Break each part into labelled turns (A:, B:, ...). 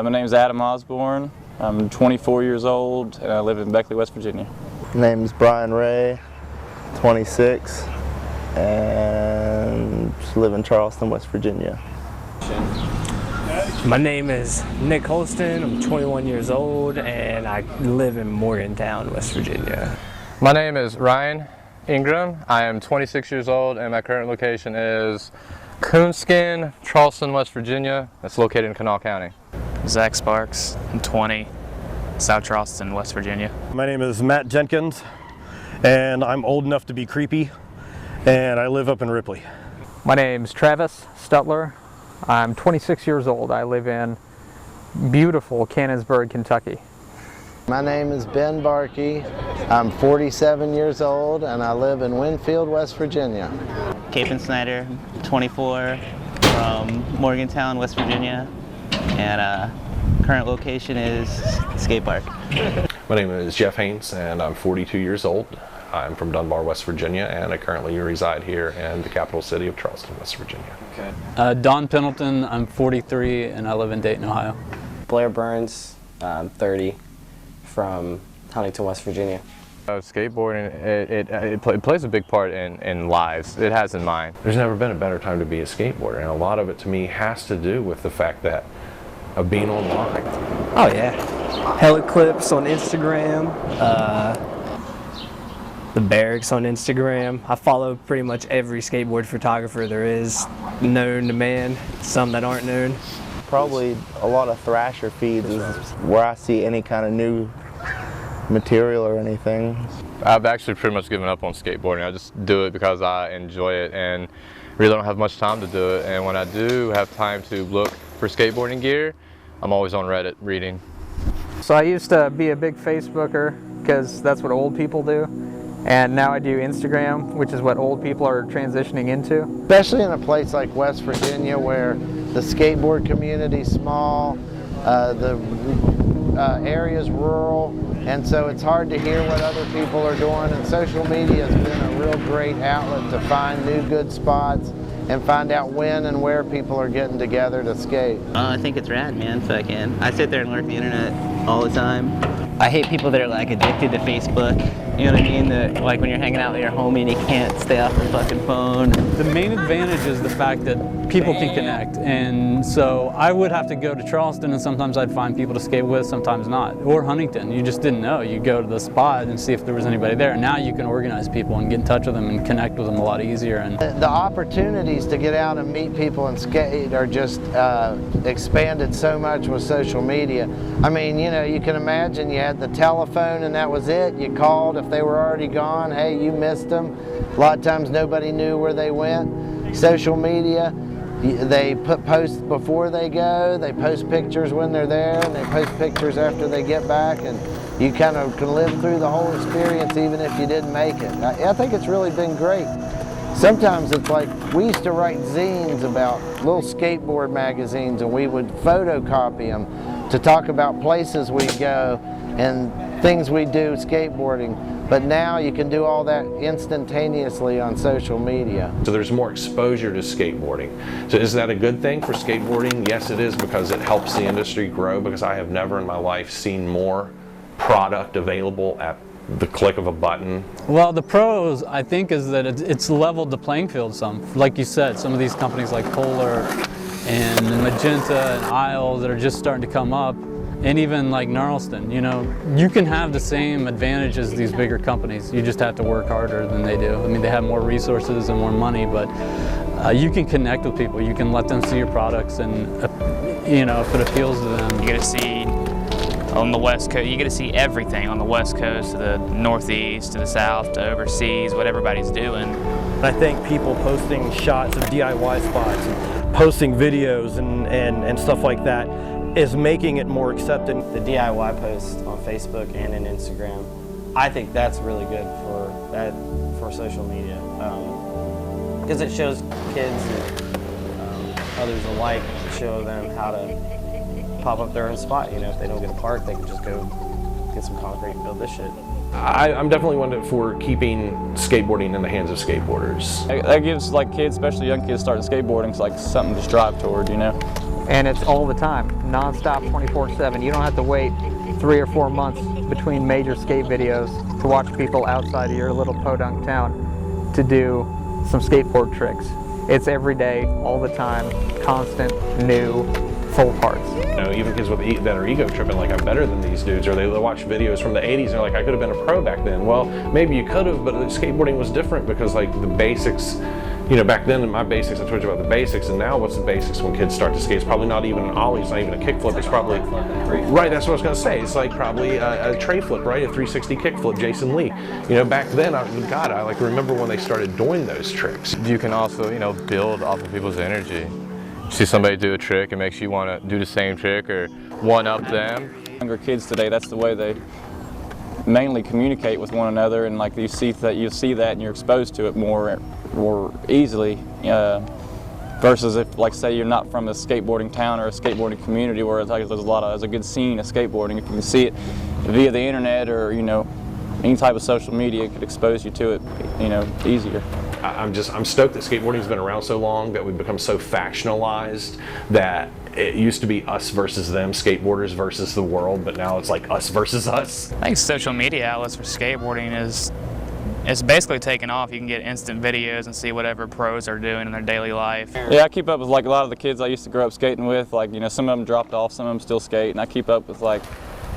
A: My name is Adam Osborne. I'm 24 years old and I live in Beckley, West Virginia.
B: Name's Brian Ray, 26, and just live in Charleston, West Virginia.
C: My name is Nick Holston. I'm 21 years old and I live in Morgantown, West Virginia.
D: My name is Ryan Ingram. I am 26 years old and my current location is Coonskin, Charleston, West Virginia. That's located in Kanawha County.
E: Zach Sparks, I'm 20, South Charleston, West Virginia.
F: My name is Matt Jenkins and I'm old enough to be creepy and I live up in Ripley.
G: My name's Travis Stutler. I'm 26 years old. I live in beautiful Cannonsburg, Kentucky.
B: My name is Ben Barkey. I'm 47 years old and I live in Winfield, West Virginia.
H: Capen Snyder, 24, from Morgantown, West Virginia, and current location is skate park.
I: My name is Jeff Haynes and I'm 42 years old. I'm from Dunbar, West Virginia, and I currently reside here in the capital city of Charleston, West Virginia.
A: Okay. Don Pendleton, I'm 43 and I live in Dayton, Ohio.
J: Blair Burns, I'm 30, from Huntington, West Virginia.
D: Skateboarding, it plays a big part in lives. It has in mine.
I: There's never been a better time to be a skateboarder, and a lot of it to me has to do with the fact that of being online.
C: Oh yeah, hella clips on Instagram, the barracks on Instagram. I follow pretty much every skateboard photographer there is, known to man, some that aren't known.
B: Probably a lot of Thrasher feeds is where I see any kind of new material or anything.
D: I've actually pretty much given up on skateboarding. I just do it because I enjoy it and really don't have much time to do it. And when I do have time to look for skateboarding gear, I'm always on Reddit reading.
G: So I used to be a big Facebooker because that's what old people do. And now I do Instagram, which is what old people are transitioning into.
B: Especially in a place like West Virginia where the skateboard community's small, the area's rural, and so it's hard to hear what other people are doing, and social media has been a real great outlet to find new good spots and find out when and where people are getting together to skate.
H: I think it's rad, man. Fucking, I sit there and lurk the internet all the time. I hate people that are like addicted to Facebook. You know what I mean? That, like when you're hanging out with your homie and you can't stay off your fucking phone.
A: The main advantage is the fact that people can connect, and so I would have to go to Charleston and sometimes I'd find people to skate with, sometimes not. Or Huntington, you just didn't know. You go to the spot and see if there was anybody there. Now you can organize people and get in touch with them and connect with them a lot easier. And
B: the opportunities to get out and meet people and skate are just expanded so much with social media. I mean, you know, you can imagine you had the telephone and that was it. You called if they were already gone. Hey, you missed them. A lot of times nobody knew where they went. Social media, they put posts before they go, they post pictures when they're there, and they post pictures after they get back, and you kind of can live through the whole experience even if you didn't make it. I think it's really been great. Sometimes it's like, we used to write zines about little skateboard magazines, and we would photocopy them to talk about places we go and things we do skateboarding. But now you can do all that instantaneously on social media.
I: So there's more exposure to skateboarding. So is that a good thing for skateboarding? Yes, it is, because it helps the industry grow, because I have never in my life seen more product available at the click of a button.
A: well, the pros, I think, is that it's leveled the playing field some. Like you said, some of these companies like Polar and Magenta and Isle that are just starting to come up, and even like Gnarleston, you know, you can have the same advantage as these bigger companies. You just have to work harder than they do. I mean, they have more resources and more money, but you can connect with people. You can let them see your products, and you know, if it appeals to them.
E: You get to see on the West Coast, you get to see everything on the West Coast, to the Northeast, to the South, to overseas, what everybody's doing.
F: I think people posting shots of DIY spots, and posting videos and stuff like that is making it more accepted.
J: The DIY posts on Facebook and in Instagram, I think that's really good for social media, because it shows kids and others alike, show them how to pop up their own spot. You know, if they don't get a park, they can just go get some concrete and build this shit.
I: I'm definitely one for keeping skateboarding in the hands of skateboarders.
A: That gives like kids, especially young kids starting skateboarding, like something to strive toward, you know.
G: And it's all the time, non-stop, 24/7. You don't have to wait 3 or 4 months between major skate videos to watch people outside of your little podunk town to do some skateboard tricks. It's every day, all the time, constant, new, full parts.
I: You know, even kids that are ego tripping, like, I'm better than these dudes, or they watch videos from the 80s and they're like, I could have been a pro back then. Well, maybe you could have, but skateboarding was different because, like, the basics, you know, back then in my basics, I told you about the basics, and now what's the basics when kids start to skate? It's probably not even an ollie, it's not even a kickflip, it's probably, right, that's what I was going to say, it's like probably a tray flip, right, a 360 kickflip, Jason Lee. You know, back then, I like remember when they started doing those tricks.
D: You can also, you know, build off of people's energy. See somebody do a trick, it makes you want to do the same trick or one-up them.
K: Younger kids today, that's the way they mainly communicate with one another, and like you see that and you're exposed to it more easily versus if, like, say you're not from a skateboarding town or a skateboarding community where it's like there's a good scene of skateboarding. If you can see it via the internet or, you know, any type of social media, it could expose you to it, you know, easier.
I: I'm stoked that skateboarding's been around so long, that we've become so factionalized, that it used to be us versus them, skateboarders versus the world, but now it's like us versus us.
E: I think social media outlets for skateboarding it's basically taken off. You can get instant videos and see whatever pros are doing in their daily life.
K: Yeah, I keep up with, like, a lot of the kids I used to grow up skating with. Like, you know, some of them dropped off, some of them still skate, and I keep up with, like,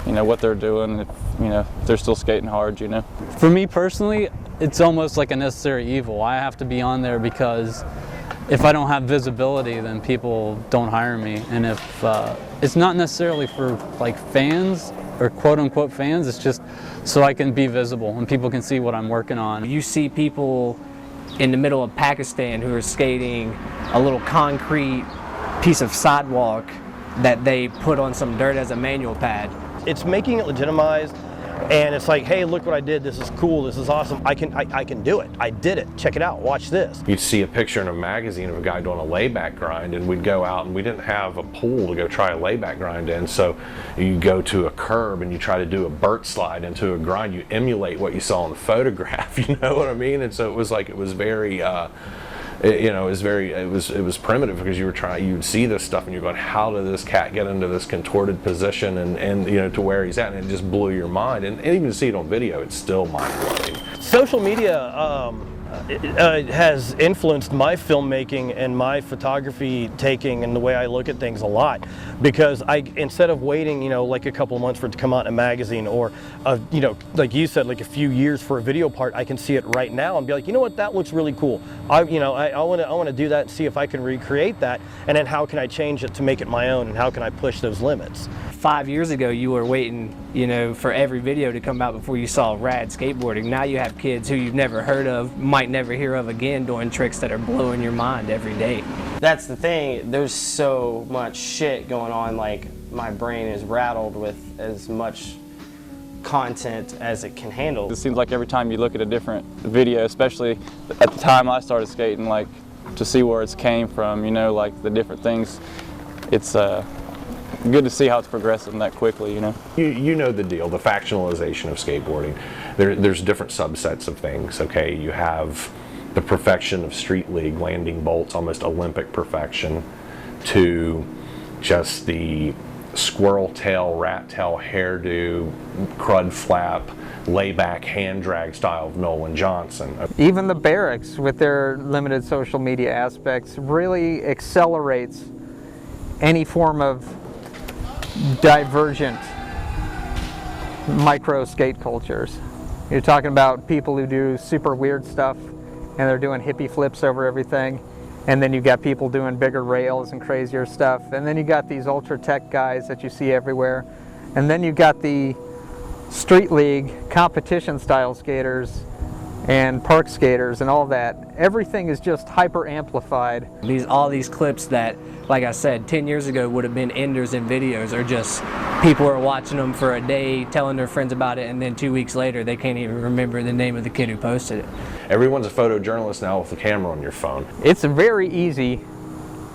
K: you know, what they're doing, if, you know, if they're still skating hard, you know.
A: For me personally, it's almost like a necessary evil. I have to be on there because if I don't have visibility, then people don't hire me. And if it's not necessarily for, like, fans or quote-unquote fans, it's just so I can be visible and people can see what I'm working on.
C: You see people in the middle of Pakistan who are skating a little concrete piece of sidewalk that they put on some dirt as a manual pad.
F: It's making it legitimized, and it's like, hey, look what I did, this is cool, this is awesome, I can do it, I did it, check it out, watch this.
I: You'd see a picture in a magazine of a guy doing a layback grind, and we'd go out, and we didn't have a pool to go try a layback grind in, so you go to a curb and you try to do a Burt slide into a grind, you emulate what you saw in the photograph, you know what I mean? And so it was like, it was very, you know, it was primitive, because you'd see this stuff and you're going, how did this cat get into this contorted position and you know, to where he's at, and it just blew your mind. And even to see it on video, it's still mind-blowing.
F: Social media has influenced my filmmaking and my photography taking and the way I look at things a lot, because instead of waiting, you know, like a couple of months for it to come out in a magazine, or you know, like you said, like a few years for a video part, I can see it right now and be like, you know what, that looks really cool. I want to do that and see if I can recreate that, and then how can I change it to make it my own, and how can I push those limits.
C: 5 years ago, you were waiting, you know, for every video to come out before you saw rad skateboarding. Now you have kids who you've never heard of, might never hear of again, doing tricks that are blowing your mind every day.
J: That's the thing, there's so much shit going on, like, my brain is rattled with as much content as it can handle.
K: It seems like every time you look at a different video, especially at the time I started skating, like, to see where it's came from, you know, like the different things, it's good to see how it's progressing that quickly, you know.
I: You know the deal, the factionalization of skateboarding. There's different subsets of things, okay? You have the perfection of street league, landing bolts, almost Olympic perfection, to just the squirrel tail, rat tail hairdo, crud flap, layback hand drag style of Nolan Johnson.
G: Even the barracks, with their limited social media aspects, really accelerates any form of divergent micro skate cultures. You're talking about people who do super weird stuff and they're doing hippie flips over everything, and then you got people doing bigger rails and crazier stuff, and then you got these ultra tech guys that you see everywhere, and then you got the street league competition style skaters and park skaters and all that. Everything is just hyper amplified.
C: All these clips that, like I said, 10 years ago would have been enders in videos, are just people are watching them for a day, telling their friends about it, and then 2 weeks later they can't even remember the name of the kid who posted it.
I: Everyone's a photojournalist now with a camera on your phone.
G: It's very easy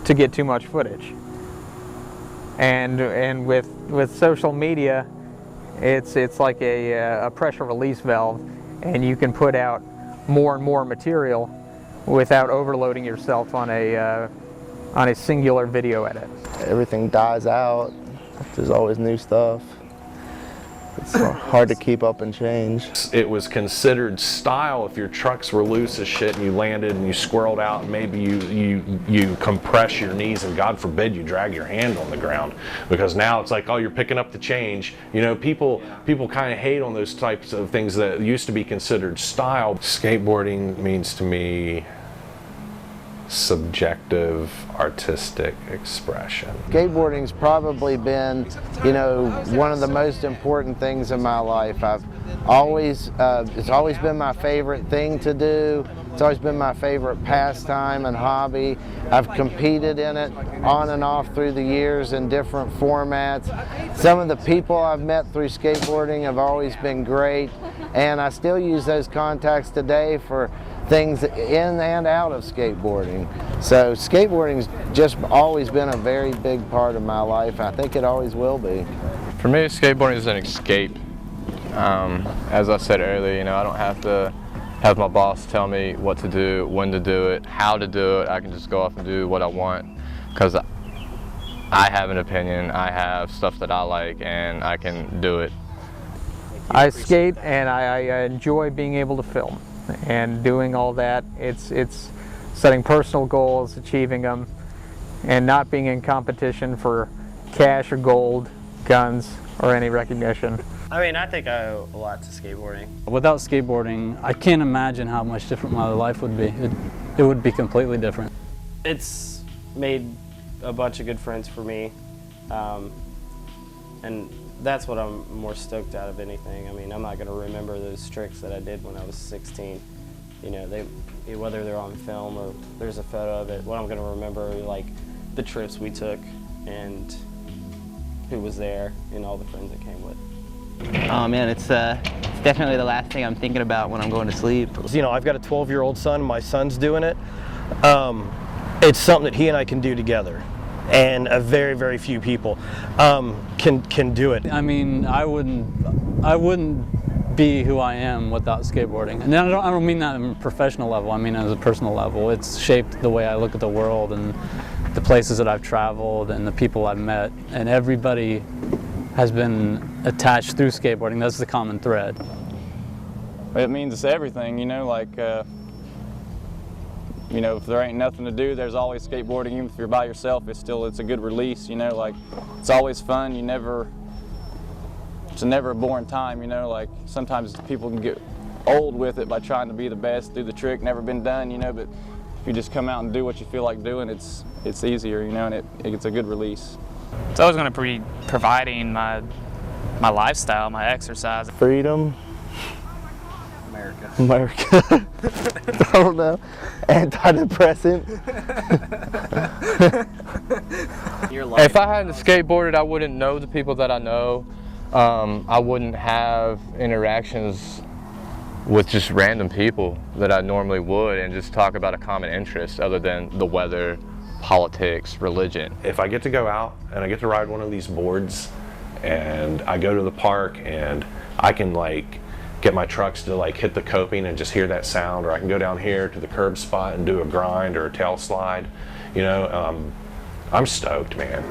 G: to get too much footage. And with social media, it's like a pressure release valve, and you can put out more and more material without overloading yourself on a on a singular video edit.
B: Everything dies out. There's always new stuff. It's hard to keep up and change.
I: It was considered style if your trucks were loose as shit and you landed and you squirreled out and maybe you compress your knees and God forbid you drag your hand on the ground, because now it's like, oh, you're picking up the change. You know, people kind of hate on those types of things that used to be considered style. Skateboarding means to me subjective artistic expression.
B: Skateboarding's probably been, you know, one of the most important things in my life. It's always been my favorite thing to do. It's always been my favorite pastime and hobby. I've competed in it on and off through the years in different formats. Some of the people I've met through skateboarding have always been great, and I still use those contacts today for things in and out of skateboarding. So skateboarding's just always been a very big part of my life. I think it always will be.
D: For me, skateboarding is an escape. As I said earlier, you know, I don't have to have my boss tell me what to do, when to do it, how to do it. I can just go off and do what I want, because I have an opinion, I have stuff that I like, and I can do it.
G: I skate and I enjoy being able to film and doing all that. It's setting personal goals, achieving them, and not being in competition for cash or gold, guns, or any recognition.
J: I mean, I think I owe a lot to skateboarding.
A: Without skateboarding, I can't imagine how much different my life would be. It would be completely different.
J: It's made a bunch of good friends for me, and that's what I'm more stoked out of anything. I mean, I'm not going to remember those tricks that I did when I was 16. You know, whether they're on film or there's a photo of it, what I'm going to remember are like the trips we took and who was there and all the friends that came with.
H: Oh man, it's definitely the last thing I'm thinking about when I'm going to sleep.
F: You know, I've got a 12-year-old son, my son's doing it. It's something that he and I can do together, and a very, very few people can do it.
A: I mean, I wouldn't be who I am without skateboarding. And I don't mean that on a professional level, I mean as a personal level. It's shaped the way I look at the world and the places that I've traveled and the people I've met, and everybody has been attached through skateboarding. That's the common thread.
K: It means everything, you know, like, you know, if there ain't nothing to do, there's always skateboarding. Even if you're by yourself, it's a good release, you know, like, it's always fun. It's never a boring time, you know, like, sometimes people can get old with it by trying to be the best, do the trick, never been done, you know, but if you just come out and do what you feel like doing, it's easier, you know, and it's a good release.
E: It's always going to be providing my lifestyle, my exercise.
B: Freedom. America. I don't know. Antidepressant.
D: If I hadn't skateboarded, I wouldn't know the people that I know. I wouldn't have interactions with just random people that I normally would and just talk about a common interest other than the weather, politics, religion.
I: If I get to go out and I get to ride one of these boards and I go to the park and I can like get my trucks to like hit the coping and just hear that sound, or I can go down here to the curb spot and do a grind or a tail slide, you know, I'm stoked, man.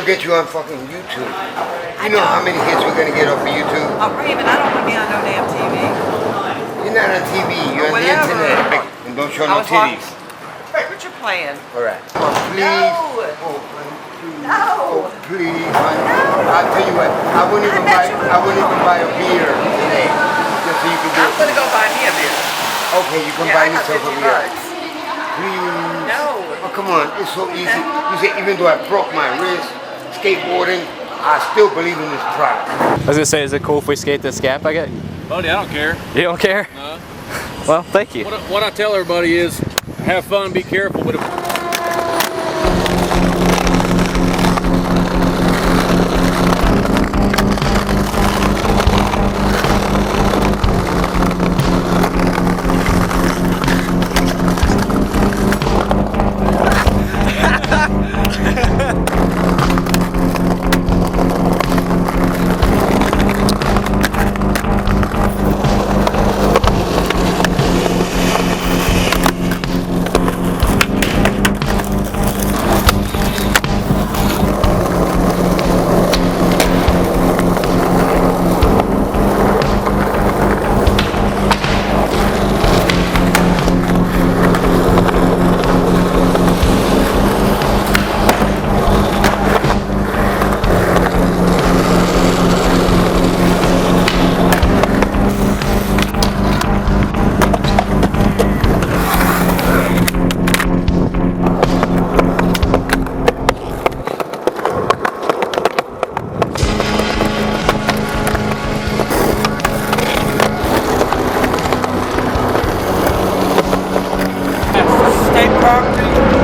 L: I'll get you on fucking YouTube. You know how many hits we're gonna get off of YouTube?
M: Oh, Raven, I don't want to be on no damn TV.
L: You're not on TV, you're on the internet. And don't show no titties.
M: What you playing?
L: Alright. Come on, please.
M: No.
L: Oh, honey, please.
M: No.
L: Oh, please, honey. I'll tell you what, I wouldn't even buy a beer today. Just so you can do it.
M: I'm gonna go buy me a beer.
L: Okay, you can buy yourself a beer. Please.
M: No.
L: Oh, come on, it's so easy. You say, even though I broke my wrist, skateboarding, I still believe in this product.
N: I was gonna say, is it cool if we skate this gap I get?
O: Buddy, I don't care.
N: You don't care?
O: No.
N: Well, thank you.
O: What I tell everybody is, have fun, be careful, but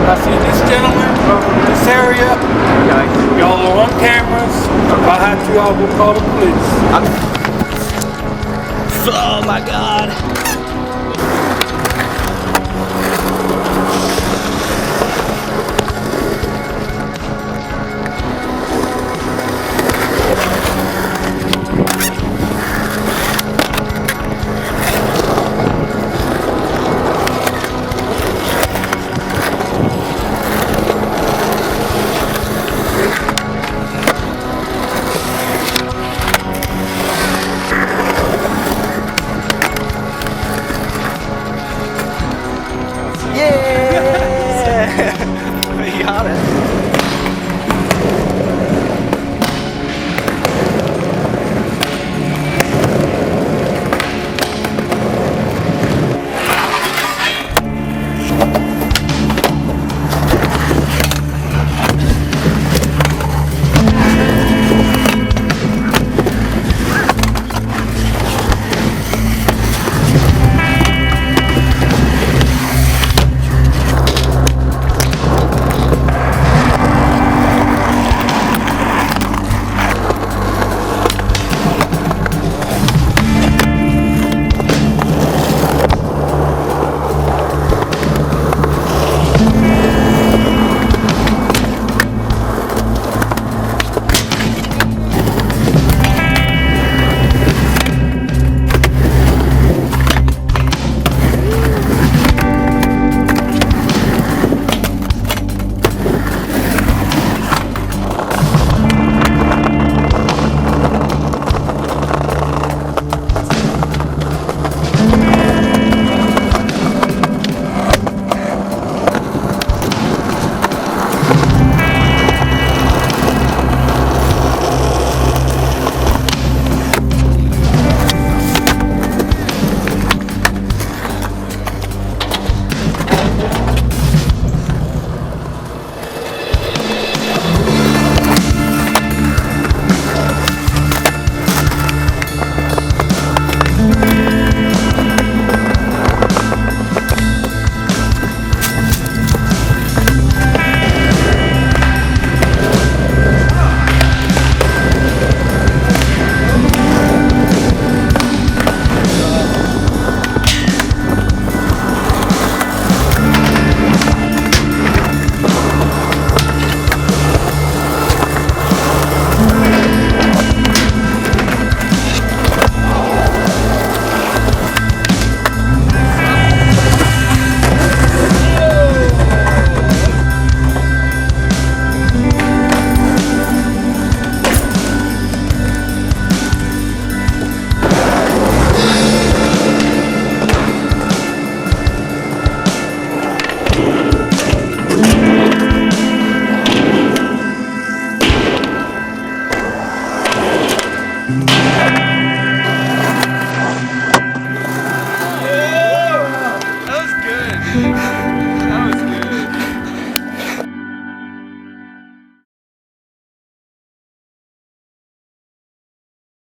P: I see this gentleman from this area. Y'all are on cameras. If I had to, I will call the police.
C: Oh my God.